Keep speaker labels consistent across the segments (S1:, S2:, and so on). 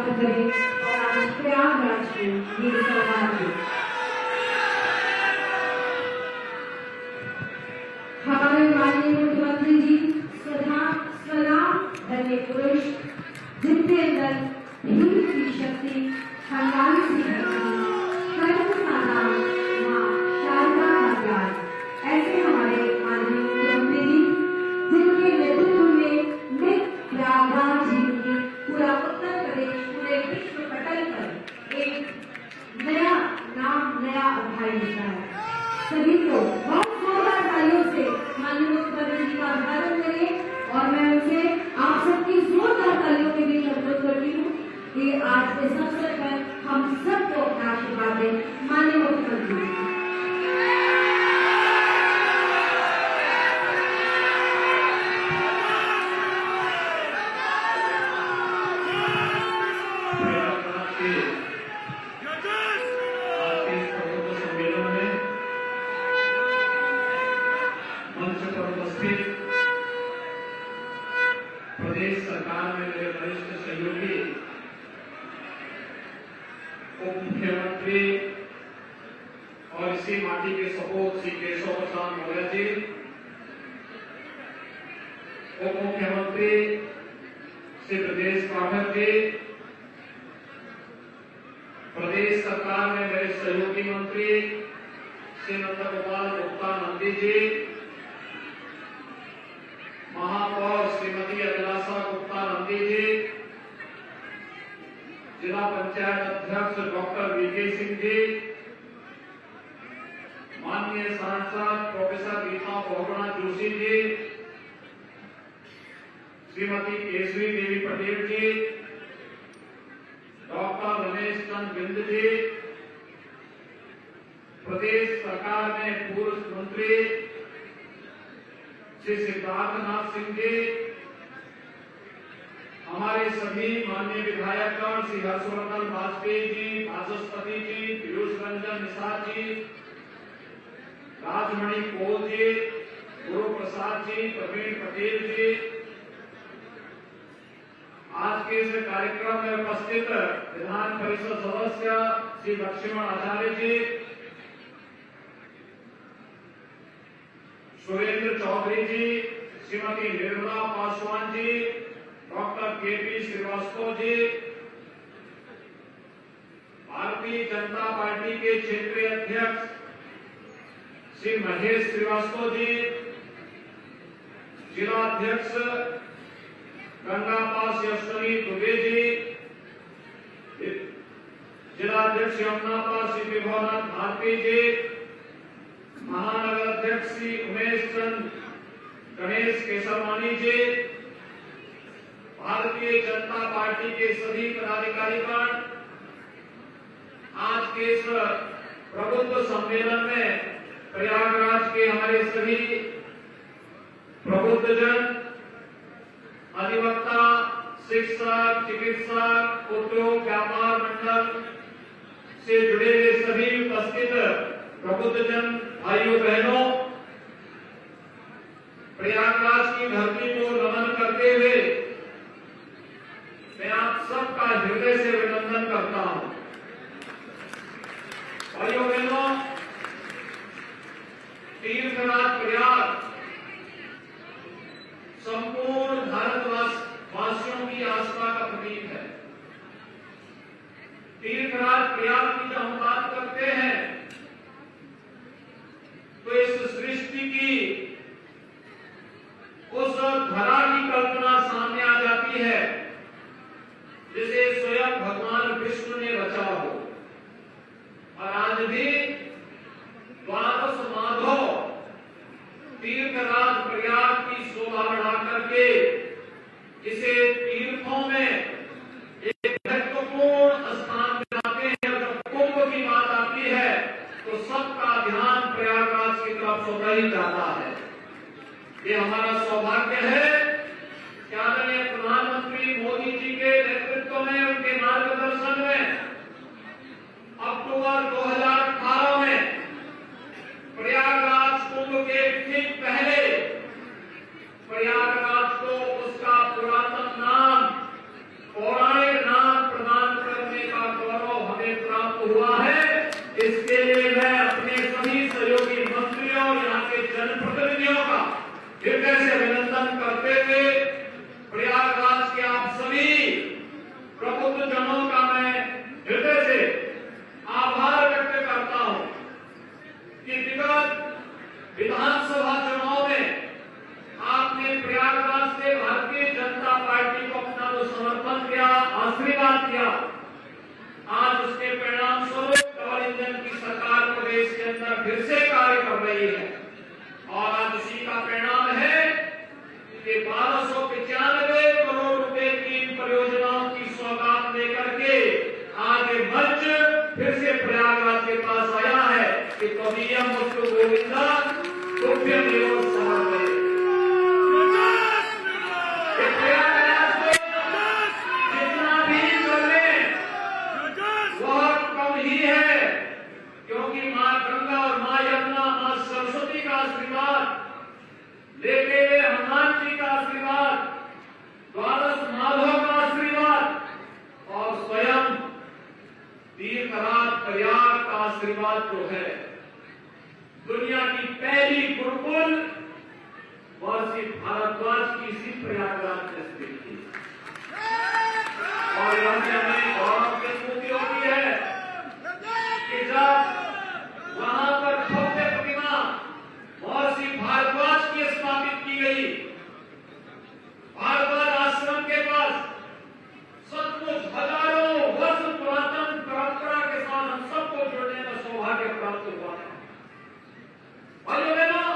S1: प्राप्त करें और आज प्रयागराज को ये सौभाग्य। हमारे माननीय मुख्यमंत्री जी सलाम धन्य पुरुष जिनके अंदर हिंद की शक्ति हंगामी की धरती का नाम मां शारदा का प्यार, ऐसे हमारे माननीय मुख्यमंत्री जी जिनके नेतृत्व में प्रयागराज जी पूरा उत्तर प्रदेश पूरे विश्व पटल पर एक नया नाम नया अध्याय लिखा है। सभी को बहुत जोरदार तालियों से माननीय मुख्यमंत्री जी का अभिवादन करें और मैं उनसे आप सबकी जोरदार तालियों के बीच अनुरोध करती हूँ कि आज के अवसर पर हम सबको अपना आशीर्वाद दें। माननीय मुख्यमंत्री
S2: प्रदेश सरकार में मेरे वरिष्ठ सहयोगी उप मुख्यमंत्री और इसी माटी के सपूत श्री केशव प्रसाद मौर्य जी, उप मुख्यमंत्री श्री ब्रजेश पाठक जी, प्रदेश सरकार में मेरे सहयोगी मंत्री श्री नंदगोपाल गुप्ता नंदी जी, महापौर श्रीमती अभिलाषा गुप्ता नंदी जी, जिला पंचायत अध्यक्ष डॉक्टर वीके सिंह जी, माननीय सांसद प्रोफेसर गीता बहुगुणा जोशी जी, श्रीमती केसरी देवी पटेल जी, डॉक्टर रमेश चंद्र बिंद जी, प्रदेश सरकार में पूर्व मंत्री श्री सिद्धार्थनाथ सिंह जी, हमारे सभी माननीय विधायकगण श्री हर्षवर्धन वाजपेयी जी, वाचस्पति जी, पीयूष रंजन निषाद जी, राजमणि कोल जी, गुरु प्रसाद जी, प्रवीण पटेल जी, आज के इस कार्यक्रम में उपस्थित विधान परिषद सदस्य श्री लक्ष्मण आचार्य जी, सुरेंद्र चौधरी जी, Shrimati Nirmala Paswan ji, doctor KP Srivastava ji, Bharatiya Janata party के क्षेत्रीय अध्यक्ष श्री महेश श्रीवास्तव जी, जिला अध्यक्ष गंगापास यशवनी दुबे जी, जिला अध्यक्ष यमुनापास श्री विभवनाथ भारती जी, महानगर अध्यक्ष श्री उमेश चंद गणेश केसरवानी जी, भारतीय जनता पार्टी के सभी पदाधिकारीगण, आज के इस प्रबुद्ध सम्मेलन में प्रयागराज के हमारे सभी प्रबुद्धजन, अधिवक्ता, शिक्षक, चिकित्सक, उद्योग व्यापार मंडल से जुड़े हुए सभी उपस्थित प्रबुद्धजन भाइयों बहनों, प्रयागराज की धरती को नमन करते हुए मैं आप सबका हृदय से अभिनंदन करता हूं। भाइयों बहनों, तीर्थराज प्रयाग संपूर्ण भारतवासियों की आस्था का प्रतीक है। तीर्थराज प्रयाग की जब हम बात करते हैं तो इस सृष्टि की उस धरा की कल्पना सामने आ जाती है जिसे स्वयं भगवान विष्णु ने रचा हो। और आज भी द्वादश माधव तीर्थराज प्रयाग की शोभा बढ़ा करके इसे तीर्थों में एक महत्वपूर्ण स्थान दिलाते हैं। जब कुंभ की बात आती है तो सबका ध्यान प्रयागराज की तरफ स्वतः ही जाता है। ये हमारा सौभाग्य है कि आदरणीय प्रधानमंत्री मोदी जी के नेतृत्व में, उनके मार्गदर्शन में अक्टूबर 2018 में प्रयागराज कुंभ के ठीक पहले प्रयागराज को उसका पुरातन नाम शुरुआत किया। आज उसके परिणाम स्वरूप डबल इंजन की सरकार प्रदेश के अंदर फिर से कार्य कर रही है और आज उसी का परिणाम है कि 1295 करोड़ रुपए की इन परियोजनाओं की सौगात लेकर के आज ये मंच फिर से प्रयागराज के पास आया है कि त्वदीयम वस्तु गोविंदा तुभ्यम एव समर्पये। प्रयागराज को जितना भी कर लें वह कम ही है, क्योंकि मां गंगा और मां यमुना मां सरस्वती का आशीर्वाद, लेके हनुमान जी का आशीर्वाद, द्वादश माधव का आशीर्वाद और स्वयं तीर्थराज प्रयाग का आशीर्वाद जो है, दुनिया की पहली गुरुकुल महर्षि भारद्वाज की इसी प्रयागराज में स्थित थी और यह हमें गौरव की स्मृति होती है कि जब वहां पर भव्य प्रतिमा महर्षि भारद्वाज की स्थापित की गई, भारद्वाज आश्रम के पास सचमुच हजारों वर्ष पुरातन परंपरा के साथ हम सबको जुड़ने का सौभाग्य प्राप्त हुआ है। भाइयों बहनों,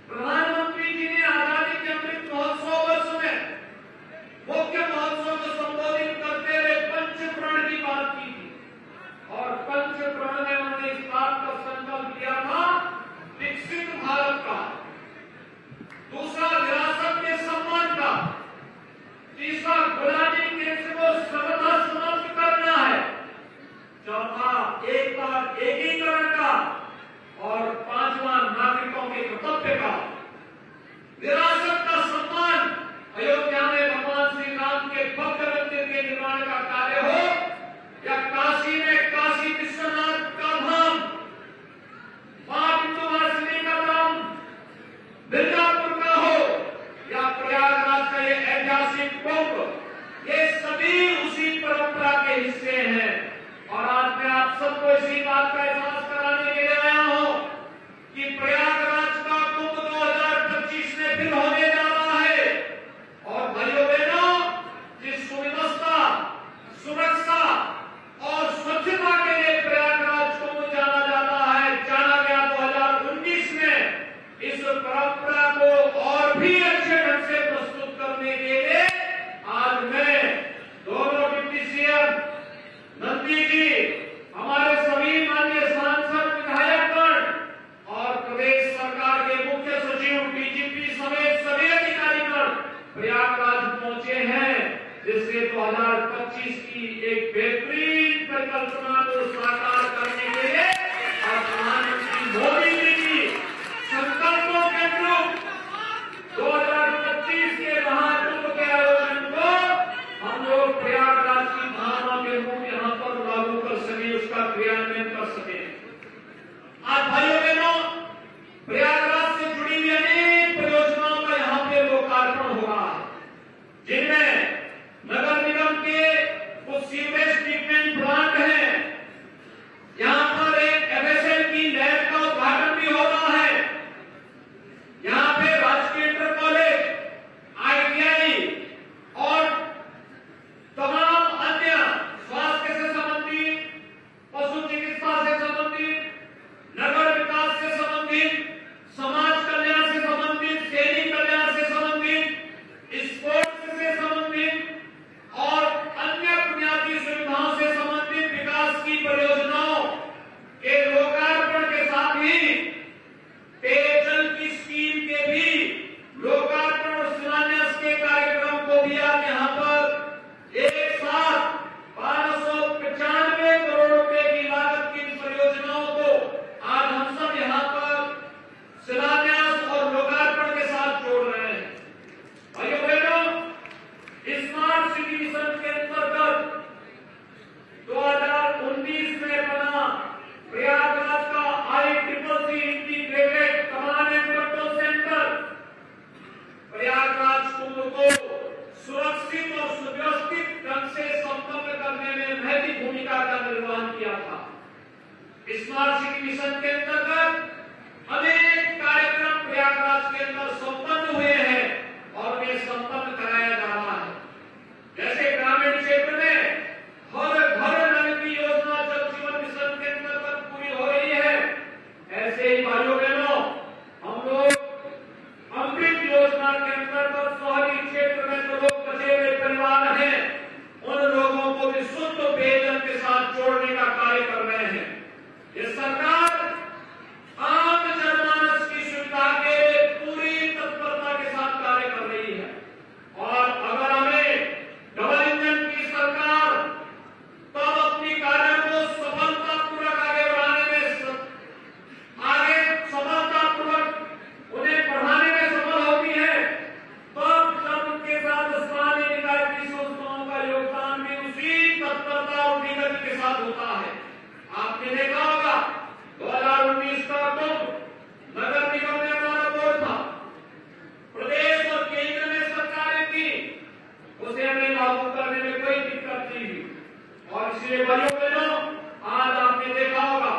S2: प्रधानमंत्री जी ने आजादी के अमृत महोत्सव वर्ष में मुख्य महोत्सव को संबोधित करते हुए पंचप्रण की बात की थी और पंचप्रण में उन्होंने इस बात का संकल्प लिया था विकसित भारत का, दूसरा विरासत के सम्मान का, तीसरा गुलामी के को सर्वथा समाप्त करना है, चौथा एकीकरण का और पांचवा नागरिकों के कर्तव्य का। विरासत का सम्मान अयोध्या में भगवान श्री राम के भव्य मंदिर के निर्माण का कार्य हो या काशी में काशी विश्वनाथ का धाम, मां विंध्यवासिनी का धाम मिर्जापुर का हो या प्रयागराज का ये ऐतिहासिक कुंभ, ये सभी उसी परंपरा के हिस्से हैं। और आज मैं आप सबको इसी बात का एहसास कराने के लिए आया हूं कि प्रयागराज का कुंभ 2025 में फिर होने जा रहा है और भाइयों बहनों, जिस सुव्यवस्था, सुरक्षा और स्वच्छता के लिए प्रयागराज कुंभ जाना जाता है, जाना गया 2019 में, इस परंपरा को और भी अच्छे ढंग से प्रस्तुत करने के लिए आज मैं दोनों डिप्टी सीएम नंदी जी, हमारे सभी माननीय सांसद, विधायकगण और प्रदेश सरकार के मुख्य सचिव, डीजीपी समेत सभी अधिकारीगण प्रयागराज पहुंचे हैं, जिससे 2025 की एक बेहतरीन परिकल्पना को साकार करने के लिए और प्रधानमंत्री मोदी जी की संकल्पों के अनुरूप 2025 के महाकुंभ के आयोजन को हम लोग प्रयागराज की भावना के रूप यहां पर लागू कर सके, उसका क्रियान्वयन कर सके। आज भाइयों बहनों, प्रयागराज से जुड़ी हुई अनेक परियोजनाओं का यहां पे लोकार्पण हो रहा है, जिनमें नगर निगम के कुछ सीवेज ट्रीटमेंट प्लांट हैं, यहां पर एक एफएसएल की लैब का उद्घाटन भी हो रहा है, यहां पे राजकीय इंटर कॉलेज, आईटीआई और तमाम अन्य स्वास्थ्य से संबंधित, पशु चिकित्सा से संबंधित, नगर विकास से संबंधित, समाज कल्याण से संबंधित, सैनिक कल्याण से संबंधित, स्पोर्ट्स से संबंधित और अन्य बुनियादी सुविधाओं से संबंधित विकास की परियोजनाओं के लोकार्पण के साथ ही पेयजल की स्कीम के भी लोकार्पण और शिलान्यास के कार्यक्रम को भी आप यहां पर एक साथ 1295 करोड़ रुपए की लागत की परियोजनाओं को आज हम सब यहां पर शिलान्यास और लोकार्पण के साथ जोड़ रहे हैं। भाइयों बहनों, स्मार्ट सिटी मिशन के अंतर्गत 2019 में बना प्रयागराज का ICCC integrated command and control centre Prayagraj Kumbh को सुरक्षित और सुव्यवस्थित ढंग से संपन्न करने में महत्वपूर्ण भूमिका का निर्वहन किया था। स्मार्ट सिटी मिशन के अंतर्गत अनेक कार्यक्रम प्रयागराज के अंदर संपन्न हुए हैं और वे संपन्न कराया जा रहा है। जैसे ग्रामीण क्षेत्र में इसलिए भाइयों बहनों, आज आपने देखा होगा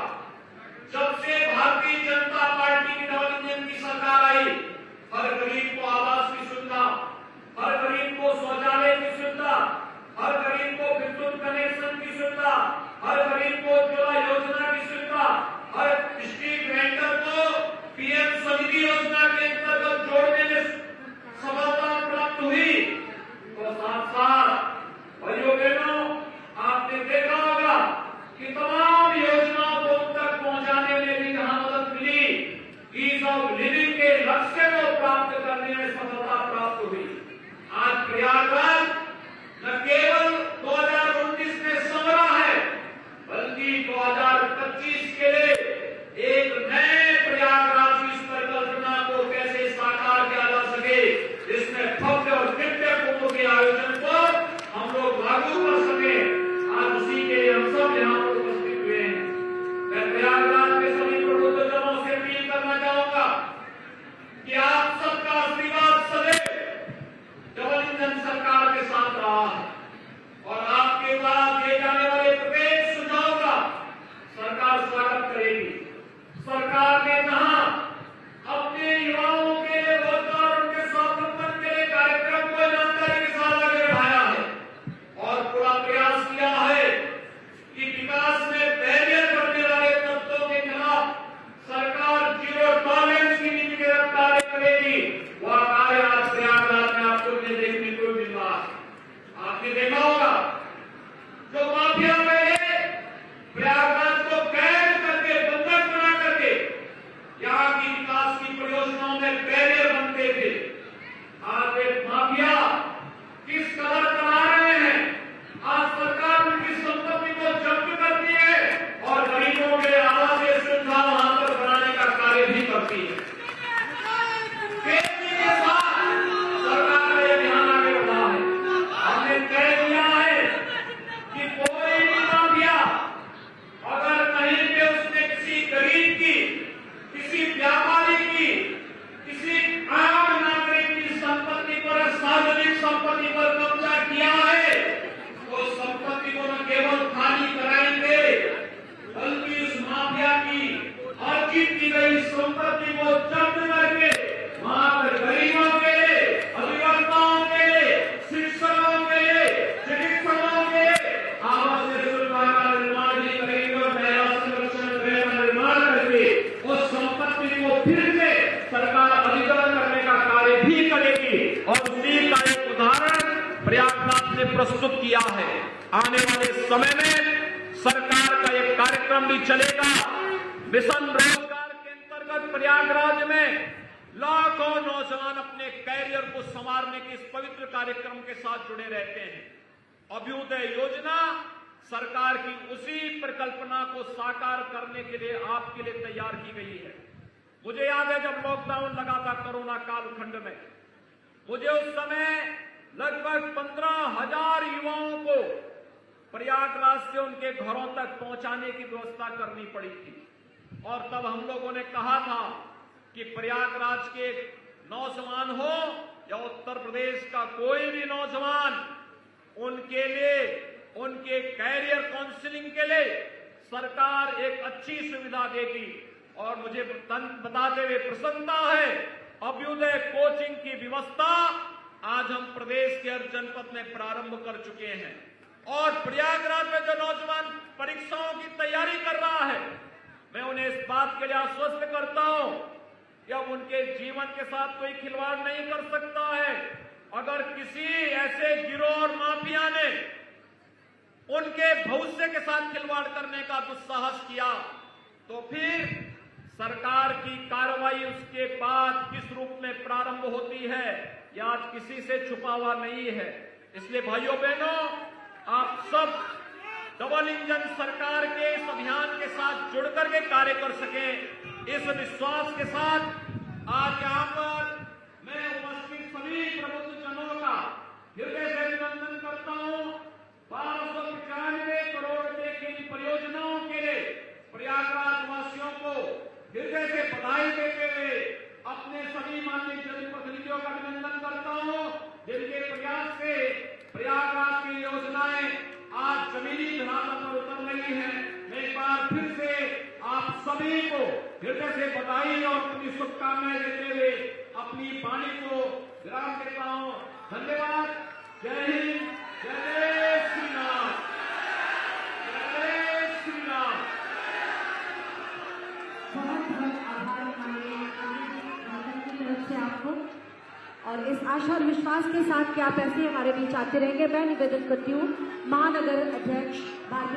S2: जब से भारतीय जनता पार्टी की डबल इंजन की सरकार आई, हर गरीब को आवास की सुविधा, हर गरीब को शौचालय की सुविधा, हर गरीब को विद्युत कनेक्शन की सुविधा, हर गरीब को उज्ज्वला योजना की सुविधा, हर स्ट्रीट वेंडर को पीएम स्वनिधि योजना के अंतर्गत जोड़ने में सफलता प्राप्त हुई। तो साथ साथ भाइयों बहनों, आपने देखा होगा कि तमाम योजनाओं को उन तक पहुंचाने में भी जहां मदद मिली, ईज ऑफ लिविंग के लक्ष्य को प्राप्त करने में सफलता प्राप्त हुई। आज प्रयागराज न केवल 2019 में संवरा है, बल्कि 2025 के लिए एक नए प्रयागराज की इस परिकल्पना को कैसे साकार किया जा सके, इसमें भव्य और दिव्य कुंभ के आयोजन को हम लोग लागू कर सके, आज उसी के लिए हम सब यहाँ पर उपस्थित हुए हैं। मैं प्रयागराज के सभी प्रबुद्धजनों से अपील करना चाहूंगा कि आप सबका आशीर्वाद सदैव डबल इंजन सरकार के साथ रहा है और आपके द्वारा दिए जाने वाले प्रत्येक सुझाव का सरकार स्वागत करेगी। सरकार ने जहां अपने युवाओं के लिए रोजगार, उनके स्वावलंबन के लिए कार्यक्रम को जानकारी के साथ आगे बढ़ाया है और पूरा प्रयास किया है कि विकास में बैरियर बनने वाले तत्वों के खिलाफ सरकार जीरो टॉलरेंस की नीति के तहत कार्य करेगी। वह कार्य आज प्रयागराज में आपको देखने को मिल रहा है। आपने देखा होगा जो माफिया में प्रयागराज को कैद करके, बंधक बना करके यहाँ की विकास की परियोजनाओं में बैरियर बनते थे, आज एक माफिया किस कदर करा रहे हैं। आज सरकार उनकी संपत्ति को जब्त करती है और गरीबों के आवासीय सुविधा वहां पर बनाने का कार्य भी करती है। तेजी के साथ सरकार का यह ध्यान आगे बढ़ा है। हमने तय किया है कि कोई भी माफिया अगर कहीं पे उसने किसी गरीब की, किसी व्यापारी की, किसी आम नागरिक की संपत्ति पर, सार्वजनिक संपत्ति पर कब्जा किया है, तो संपत्ति को न केवल खाली कराएंगे बल्कि उस माफिया की अर्जित की गई संपत्ति को जब्त करके वहां पर गरीबों के लिए, अभिकर्ताओं के लिए, शिक्षकों के लिए, चिकित्सकों के लिए आवासीय सुविधा का निर्माण भी करेंगे और महिला संरक्षण गृह का निर्माण करके उस संपत्ति को फिर से सरकार अधिग्रहण करने का कार्य भी करेगी। और उसी का एक उदाहरण प्रयागराज ने प्रस्तुत किया है। आने वाले समय में सरकार का एक कार्यक्रम भी चलेगा। मिशन रोजगार के अंतर्गत प्रयागराज में लाखों नौजवान अपने कैरियर को संवारने के इस पवित्र कार्यक्रम के साथ जुड़े रहते हैं। अभ्युदय योजना सरकार की उसी परिकल्पना को साकार करने के लिए आपके लिए तैयार की गई है। मुझे याद है जब लॉकडाउन लगा था कोरोना कालखंड में, मुझे उस समय लगभग 15,000 युवाओं को प्रयागराज से उनके घरों तक पहुंचाने की व्यवस्था करनी पड़ी थी। और तब हम लोगों ने कहा था कि प्रयागराज के नौजवान हो या उत्तर प्रदेश का कोई भी नौजवान, उनके लिए, उनके कैरियर काउंसलिंग के लिए सरकार एक अच्छी सुविधा देगी। और मुझे बताते हुए प्रसन्नता है, अभ्युदय कोचिंग की व्यवस्था आज हम प्रदेश के हर जनपद में प्रारंभ कर चुके हैं। और प्रयागराज में जो नौजवान परीक्षाओं की तैयारी कर रहा है, मैं उन्हें इस बात के लिए आश्वस्त करता हूं कि अब उनके जीवन के साथ कोई खिलवाड़ नहीं कर सकता है। अगर किसी ऐसे गिरोह और माफिया ने उनके भविष्य के साथ खिलवाड़ करने का दुस्साहस किया, तो फिर सरकार की कार्रवाई उसके बाद किस रूप में प्रारंभ होती है, यह आज किसी से छुपा हुआ नहीं है। इसलिए भाइयों बहनों, आप सब डबल इंजन सरकार के इस अभियान के साथ जुड़कर के कार्य कर सकें, इस विश्वास के साथ आज यहाँ पर मैं उपस्थित सभी प्रबुद्धजनों का हृदय से अभिनंदन करता हूँ। 1295 करोड़ रुपए की परियोजनाओं के लिए प्रयागराज वासियों को हृदय से बधाई देते हुए अपने सभी माननीय जनप्रतिनिधियों का अभिनंदन करता हूँ, जिनके प्रयास से प्रयागराज की योजनाएं आज जमीनी धरातल पर उतर रही है। मैं एक बार फिर से आप सभी को हृदय से बधाई और अपनी शुभकामनाएं देते हुए अपनी वाणी को विराम देता हूं। धन्यवाद। जय हिंद, जय श्री राम, जय श्री राम।
S1: बहुत बहुत आभार माननीय संगठन की तरफ से आपको, और इस आशा और विश्वास के साथ कि आप ऐसे हमारे बीच आते रहेंगे। मैं निवेदन करती हूँ महानगर अध्यक्ष भारतीय